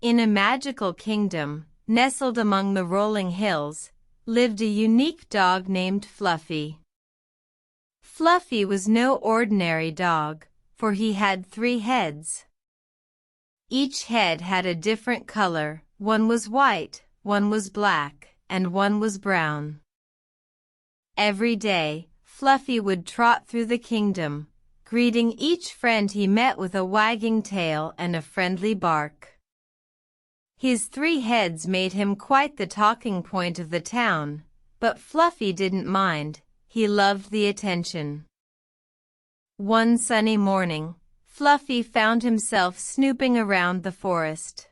In a magical kingdom, nestled among the rolling hills, lived a unique dog named Fluffy. Fluffy was no ordinary dog, for he had 3 heads. Each head had a different color, one was white, one was black, and one was brown. Every day, Fluffy would trot through the kingdom, greeting each friend he met with a wagging tail and a friendly bark. His 3 heads made him quite the talking point of the town, but Fluffy didn't mind. He loved the attention. One sunny morning, Fluffy found himself snooping around the forest.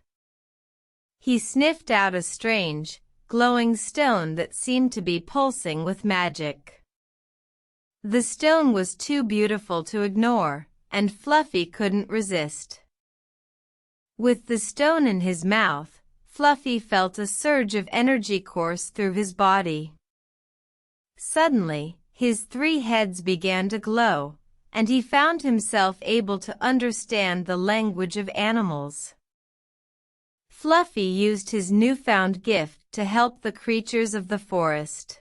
He sniffed out a strange, glowing stone that seemed to be pulsing with magic. The stone was too beautiful to ignore, and Fluffy couldn't resist. With the stone in his mouth, Fluffy felt a surge of energy course through his body. Suddenly, his 3 heads began to glow, and he found himself able to understand the language of animals. Fluffy used his newfound gift to help the creatures of the forest.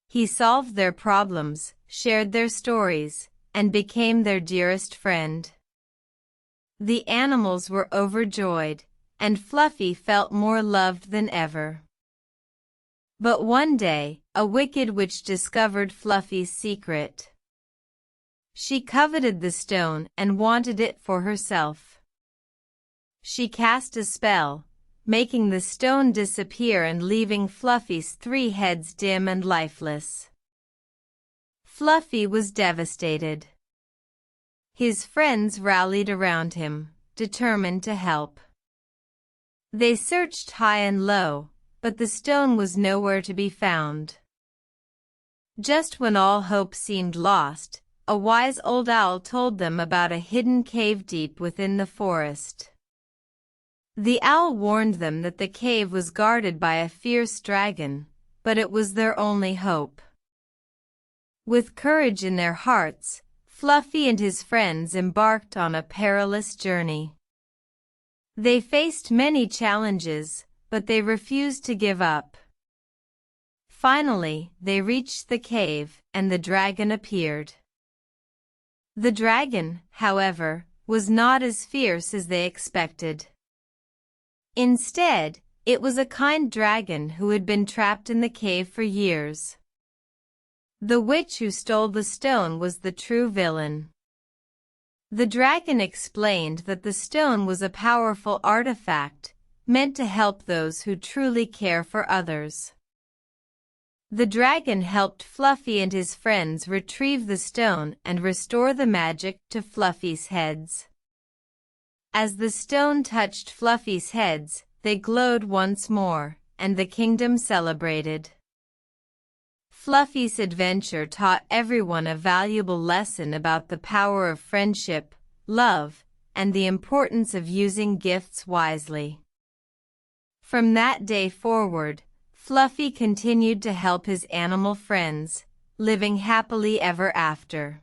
He solved their problems, shared their stories, and became their dearest friend. The animals were overjoyed, and Fluffy felt more loved than ever. But one day, a wicked witch discovered Fluffy's secret. She coveted the stone and wanted it for herself. She cast a spell, making the stone disappear and leaving Fluffy's 3 heads dim and lifeless. Fluffy was devastated. His friends rallied around him, determined to help. They searched high and low, but the stone was nowhere to be found. Just when all hope seemed lost, a wise old owl told them about a hidden cave deep within the forest. The owl warned them that the cave was guarded by a fierce dragon, but it was their only hope. With courage in their hearts, Fluffy and his friends embarked on a perilous journey. They faced many challenges, but they refused to give up. Finally, they reached the cave, and the dragon appeared. The dragon, however, was not as fierce as they expected. Instead, it was a kind dragon who had been trapped in the cave for years. The witch who stole the stone was the true villain. The dragon explained that the stone was a powerful artifact, meant to help those who truly care for others. The dragon helped Fluffy and his friends retrieve the stone and restore the magic to Fluffy's heads. As the stone touched Fluffy's heads, they glowed once more, and the kingdom celebrated. Fluffy's adventure taught everyone a valuable lesson about the power of friendship, love, and the importance of using gifts wisely. From that day forward, Fluffy continued to help his animal friends, living happily ever after.